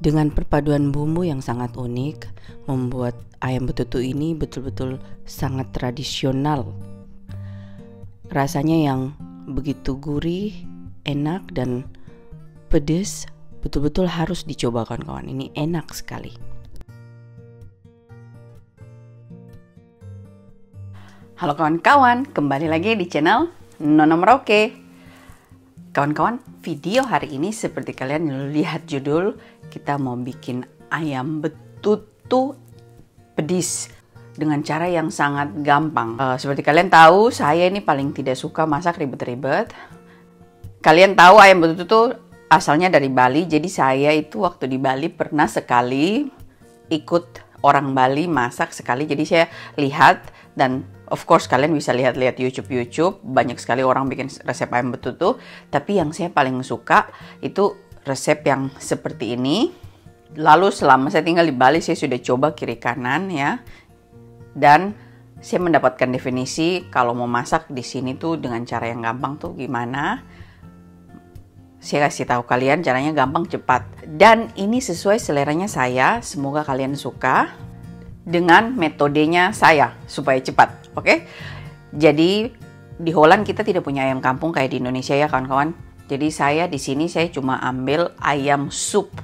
Dengan perpaduan bumbu yang sangat unik, membuat ayam betutu ini betul-betul sangat tradisional. Rasanya yang begitu gurih, enak dan pedas, betul-betul harus dicoba kawan-kawan. Ini enak sekali. Halo kawan-kawan, kembali lagi di channel Nona Merauke. Kawan-kawan, video hari ini seperti kalian lihat judul, kita mau bikin ayam betutu pedis dengan cara yang sangat gampang. Seperti kalian tahu, saya ini paling tidak suka masak ribet-ribet. Kalian tahu ayam betutu asalnya dari Bali, jadi saya itu waktu di Bali pernah sekali ikut orang Bali masak sekali, jadi saya lihat. Dan of course kalian bisa lihat-lihat YouTube, banyak sekali orang bikin resep ayam betutu. Tapi yang saya paling suka itu resep yang seperti ini. Lalu selama saya tinggal di Bali, saya sudah coba kiri kanan ya. Dan saya mendapatkan definisi kalau mau masak di sini tuh dengan cara yang gampang tuh gimana. Saya kasih tahu kalian caranya gampang, cepat. Dan ini sesuai seleranya saya, semoga kalian suka. Dengan metodenya saya supaya cepat, oke? Jadi di Holland kita tidak punya ayam kampung kayak di Indonesia ya kawan-kawan. Jadi saya di sini saya cuma ambil ayam sup.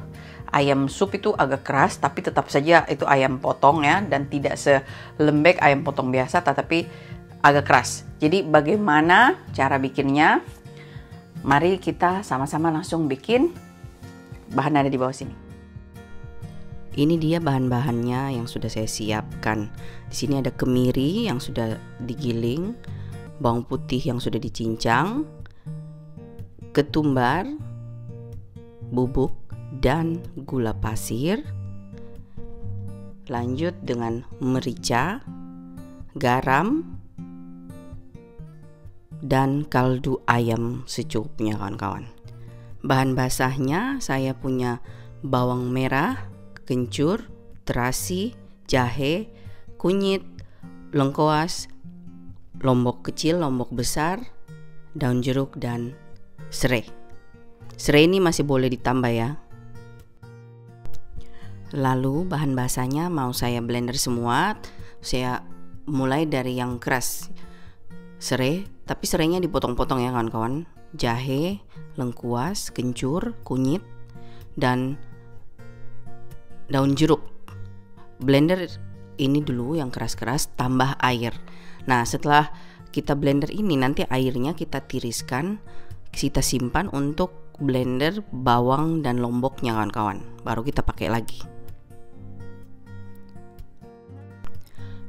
Ayam sup itu agak keras tapi tetap saja itu ayam potong ya, dan tidak selembek ayam potong biasa tetapi agak keras. Jadi bagaimana cara bikinnya? Mari kita sama-sama langsung bikin. Bahan ada di bawah sini. Ini dia bahan-bahannya yang sudah saya siapkan. Di sini ada kemiri yang sudah digiling, bawang putih yang sudah dicincang, ketumbar, bubuk, dan gula pasir. Lanjut dengan merica, garam, dan kaldu ayam secukupnya kawan-kawan. Bahan basahnya saya punya bawang merah, kencur, terasi, jahe, kunyit, lengkoas, lombok kecil, lombok besar, daun jeruk, dan serai. Serai ini masih boleh ditambah ya. Lalu bahan basahnya mau saya blender semua. Saya mulai dari yang keras, serai, tapi serainya dipotong-potong ya kawan-kawan. Jahe, lengkuas, kencur, kunyit, dan daun jeruk. Blender ini dulu yang keras-keras, tambah air. Nah setelah kita blender ini, nanti airnya kita tiriskan, kita simpan untuk blender bawang dan lomboknya kawan-kawan. Baru kita pakai lagi.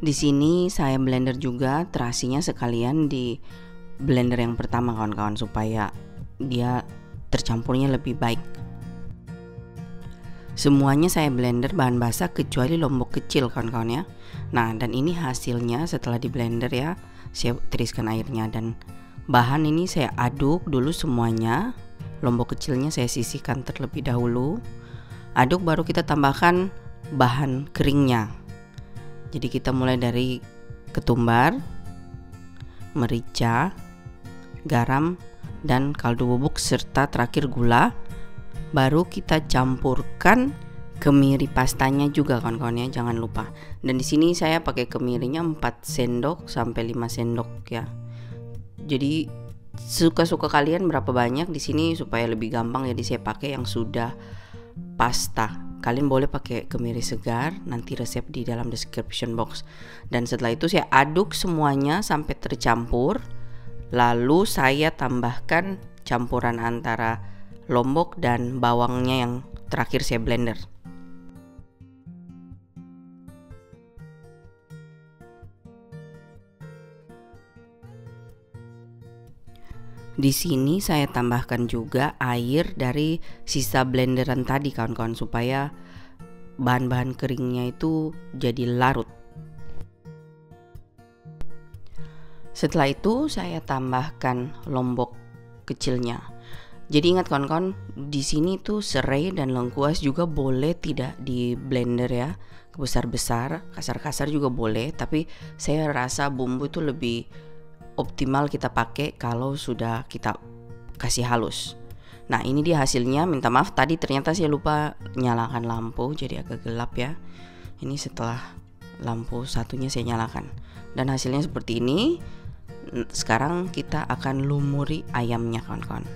Di sini saya blender juga terasinya sekalian di blender yang pertama kawan-kawan, supaya dia tercampurnya lebih baik. Semuanya saya blender bahan basah kecuali lombok kecil kawan-kawan ya. Nah dan ini hasilnya setelah di blender ya. Saya tiriskan airnya dan bahan ini saya aduk dulu semuanya. Lombok kecilnya saya sisihkan terlebih dahulu. Aduk baru kita tambahkan bahan keringnya. Jadi kita mulai dari ketumbar, merica, garam, dan kaldu bubuk serta terakhir gula. Baru kita campurkan kemiri pastanya juga kawan-kawan ya, jangan lupa. Dan di sini saya pakai kemirinya 4 sendok sampai 5 sendok ya. Jadi suka-suka kalian berapa banyak di sini supaya lebih gampang, jadi saya pakai yang sudah pasta. Kalian boleh pakai kemiri segar, nanti resep di dalam description box. Dan setelah itu saya aduk semuanya sampai tercampur. Lalu saya tambahkan campuran antara lombok dan bawangnya yang terakhir saya blender. Di sini saya tambahkan juga air dari sisa blenderan tadi kawan-kawan, supaya bahan-bahan keringnya itu jadi larut. Setelah itu saya tambahkan lombok kecilnya. Jadi ingat kawan-kawan, di sini tuh serai dan lengkuas juga boleh tidak di blender ya, besar-besar, kasar-kasar juga boleh. Tapi saya rasa bumbu itu lebih optimal kita pakai kalau sudah kita kasih halus. Nah ini dia hasilnya. Minta maaf tadi ternyata saya lupa nyalakan lampu, jadi agak gelap ya. Ini setelah lampu satunya saya nyalakan. Dan hasilnya seperti ini. Sekarang kita akan lumuri ayamnya kawan-kawan.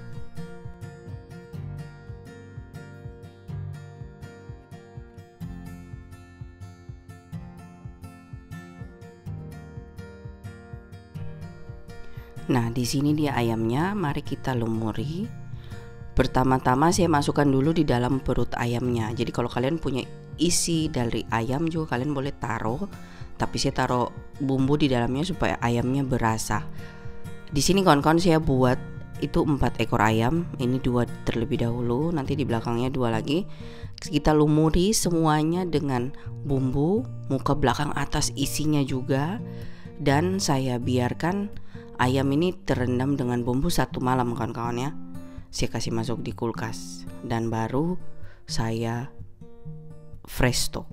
Nah, di sini dia ayamnya, mari kita lumuri. Pertama-tama saya masukkan dulu di dalam perut ayamnya. Jadi kalau kalian punya isi dari ayam juga kalian boleh taruh, tapi saya taruh bumbu di dalamnya supaya ayamnya berasa. Di sini kawan-kawan saya buat itu 4 ekor ayam. Ini 2 terlebih dahulu, nanti di belakangnya 2 lagi. Kita lumuri semuanya dengan bumbu, muka belakang atas isinya juga. Dan saya biarkan ayam ini terendam dengan bumbu 1 malam kawan-kawan ya. Saya kasih masuk di kulkas dan baru saya presto.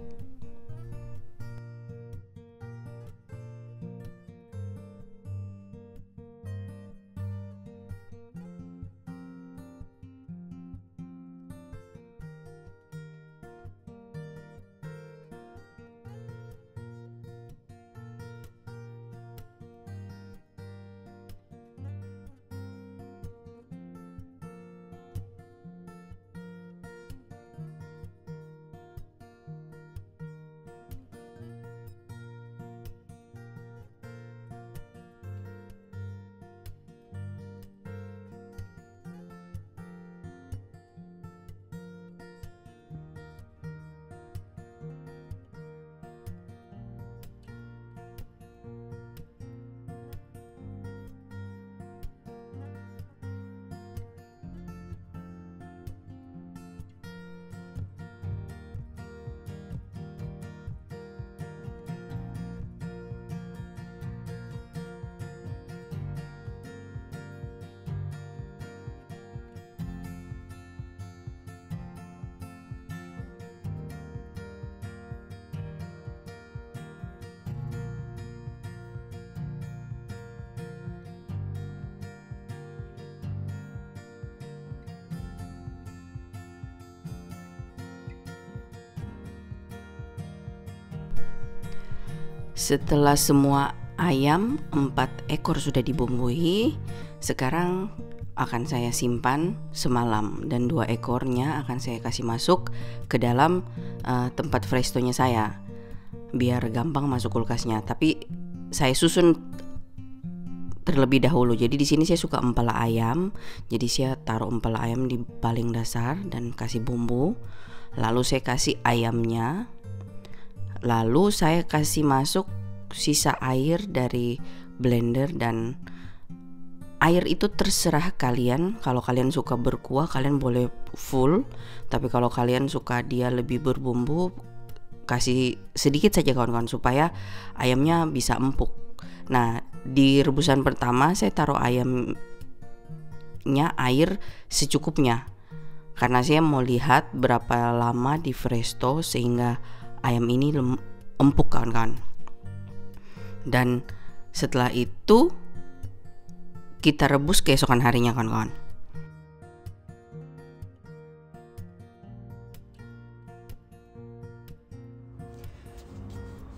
Setelah semua ayam 4 ekor sudah dibumbui, sekarang akan saya simpan semalam dan 2 ekornya akan saya kasih masuk ke dalam tempat prestonya saya biar gampang masuk kulkasnya. Tapi saya susun terlebih dahulu. Jadi di sini saya suka empala ayam, jadi saya taruh empala ayam di paling dasar dan kasih bumbu. Lalu saya kasih ayamnya. Lalu saya kasih masuk sisa air dari blender, dan air itu terserah kalian. Kalau kalian suka berkuah kalian boleh full, tapi kalau kalian suka dia lebih berbumbu kasih sedikit saja kawan-kawan supaya ayamnya bisa empuk. Nah di rebusan pertama saya taruh ayamnya air secukupnya karena saya mau lihat berapa lama di presto sehingga ayam ini empuk kawan-kawan. Dan setelah itu kita rebus keesokan harinya kawan-kawan.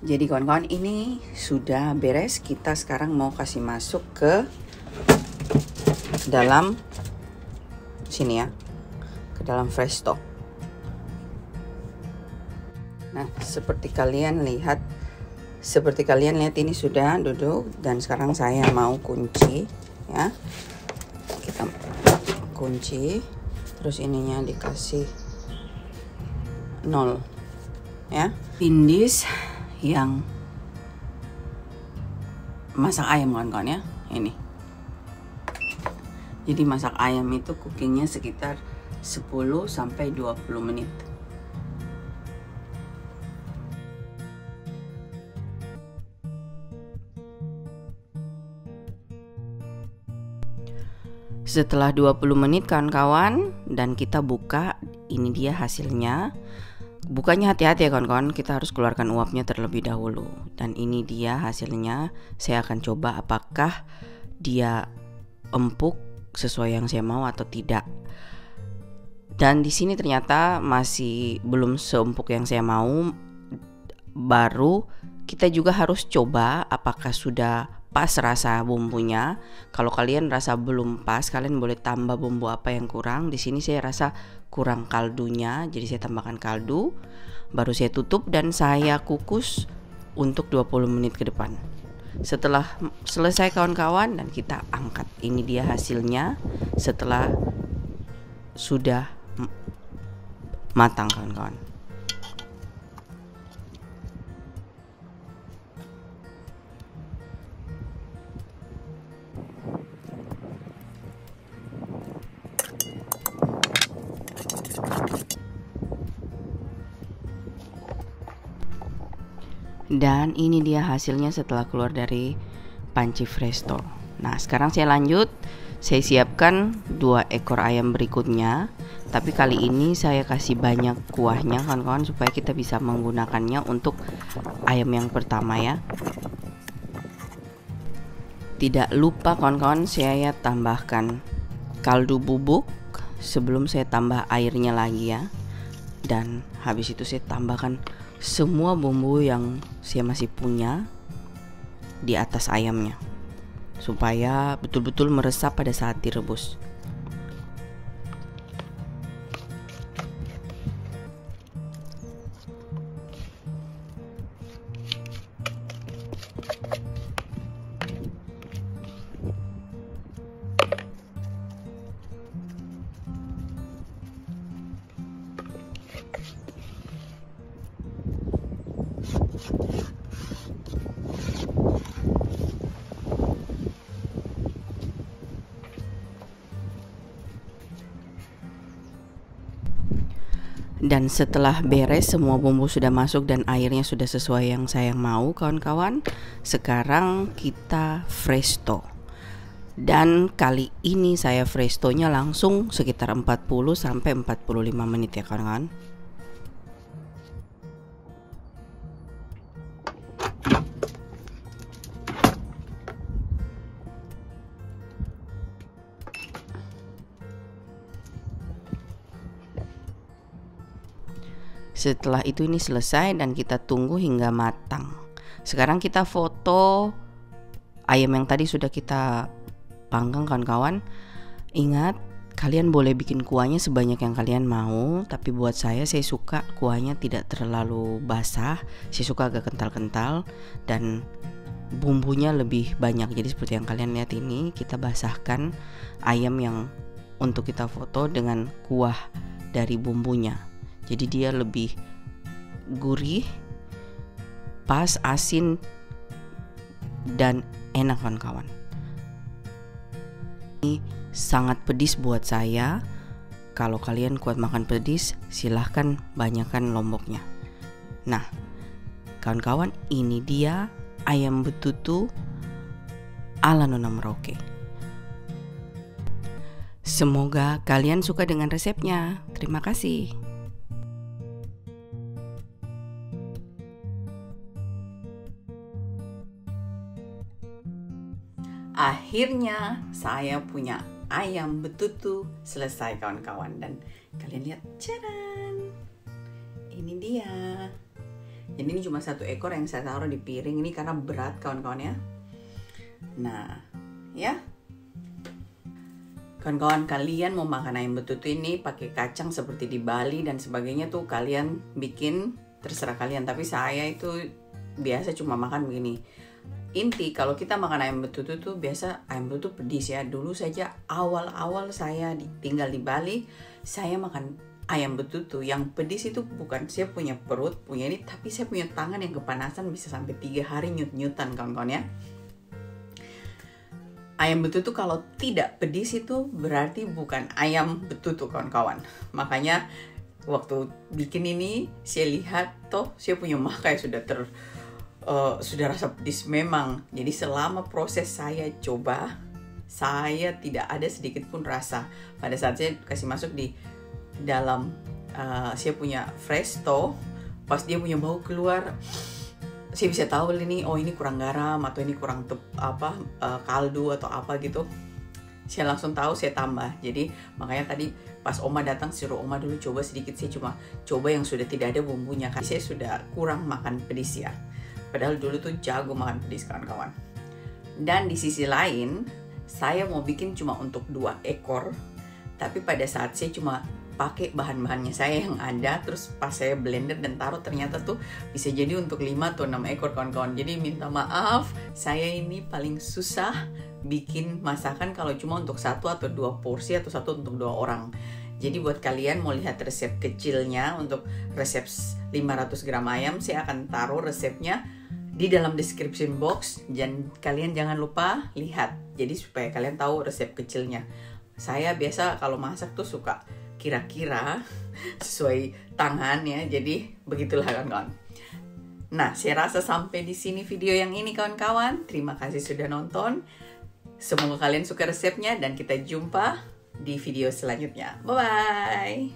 Jadi kawan-kawan ini sudah beres. Kita sekarang mau kasih masuk ke dalam sini ya, ke dalam presto. Nah, seperti kalian lihat ini sudah duduk, dan sekarang saya mau kunci ya. Kita kunci, terus ininya dikasih 0 ya. Indis yang masak ayam kawan-kawan ya, ini. Jadi masak ayam itu cookingnya sekitar 10 sampai 20 menit. Setelah 20 menit kawan-kawan, dan kita buka, ini dia hasilnya. Bukanya hati-hati ya kawan-kawan, kita harus keluarkan uapnya terlebih dahulu. Dan ini dia hasilnya. Saya akan coba apakah dia empuk sesuai yang saya mau atau tidak. Dan di sini ternyata masih belum seempuk yang saya mau. Baru kita juga harus coba apakah sudah pas rasa bumbunya. Kalau kalian rasa belum pas, kalian boleh tambah bumbu apa yang kurang. Di sini saya rasa kurang kaldunya, jadi saya tambahkan kaldu. Baru saya tutup dan saya kukus untuk 20 menit ke depan. Setelah selesai kawan-kawan, dan kita angkat. Ini dia hasilnya setelah sudah matang kawan-kawan. Dan ini dia hasilnya setelah keluar dari panci presto. Nah, sekarang saya lanjut. Saya siapkan 2 ekor ayam berikutnya. Tapi kali ini saya kasih banyak kuahnya kawan-kawan, supaya kita bisa menggunakannya untuk ayam yang pertama ya. Tidak lupa kawan-kawan, saya tambahkan kaldu bubuk sebelum saya tambah airnya lagi ya. Dan habis itu saya tambahkan semua bumbu yang saya masih punya di atas ayamnya, supaya betul-betul meresap pada saat direbus. Dan setelah beres semua bumbu sudah masuk dan airnya sudah sesuai yang saya mau kawan-kawan, sekarang kita presto. Dan kali ini saya prestonya langsung sekitar 40 sampai 45 menit ya kawan-kawan. Setelah itu ini selesai dan kita tunggu hingga matang. Sekarang kita foto ayam yang tadi sudah kita panggang kawan-kawan. Ingat, kalian boleh bikin kuahnya sebanyak yang kalian mau, tapi buat saya suka kuahnya tidak terlalu basah. Saya suka agak kental-kental dan bumbunya lebih banyak. Jadi seperti yang kalian lihat ini, kita basahkan ayam yang untuk kita foto dengan kuah dari bumbunya. Jadi dia lebih gurih, pas, asin, dan enak kawan-kawan. Ini sangat pedis buat saya. Kalau kalian kuat makan pedis, silahkan banyakkan lomboknya. Nah, kawan-kawan, ini dia ayam betutu ala Nona Merauke. Semoga kalian suka dengan resepnya. Terima kasih. Akhirnya saya punya ayam betutu selesai kawan-kawan, dan kalian lihat, cadan, ini dia. Jadi ini cuma 1 ekor yang saya taruh di piring ini karena berat kawan-kawan ya. Nah ya, kawan-kawan, kalian mau makan ayam betutu ini pakai kacang seperti di Bali dan sebagainya tuh kalian bikin, terserah kalian. Tapi saya itu biasa cuma makan begini. Inti kalau kita makan ayam betutu tuh biasa ayam betutu pedis ya. Dulu saja awal-awal saya tinggal di Bali, saya makan ayam betutu yang pedis itu bukan saya punya perut punya ini, tapi saya punya tangan yang kepanasan bisa sampai 3 hari nyut-nyutan kawan-kawan ya. Ayam betutu kalau tidak pedis itu berarti bukan ayam betutu kawan-kawan. Makanya waktu bikin ini saya lihat toh saya punya mah kayak sudah rasa pedis memang. Jadi selama proses saya coba, saya tidak ada sedikit pun rasa. Pada saat saya kasih masuk di dalam saya punya presto, pas dia punya bau keluar, saya bisa tahu ini, oh ini kurang garam atau ini kurang kaldu atau apa gitu. Saya langsung tahu, saya tambah. Jadi makanya tadi pas oma datang suruh oma dulu coba sedikit, saya cuma coba yang sudah tidak ada bumbunya, karena saya sudah kurang makan pedis ya. Padahal dulu tuh jago makan pedis kawan-kawan. Dan di sisi lain, saya mau bikin cuma untuk 2 ekor. Tapi pada saat saya cuma pakai bahan-bahannya saya yang ada, terus pas saya blender dan taruh, ternyata tuh bisa jadi untuk 5 atau 6 ekor kawan-kawan. Jadi minta maaf, saya ini paling susah bikin masakan kalau cuma untuk 1 atau 2 porsi atau 1 untuk 2 orang. Jadi buat kalian mau lihat resep kecilnya untuk resep 500 gram ayam, saya akan taruh resepnya di dalam description box, dan kalian jangan lupa lihat. Jadi supaya kalian tahu resep kecilnya. Saya biasa kalau masak tuh suka kira-kira sesuai tangan ya, jadi begitulah kawan-kawan. Nah, saya rasa sampai di sini video yang ini kawan-kawan. Terima kasih sudah nonton. Semoga kalian suka resepnya dan kita jumpa di video selanjutnya. Bye-bye.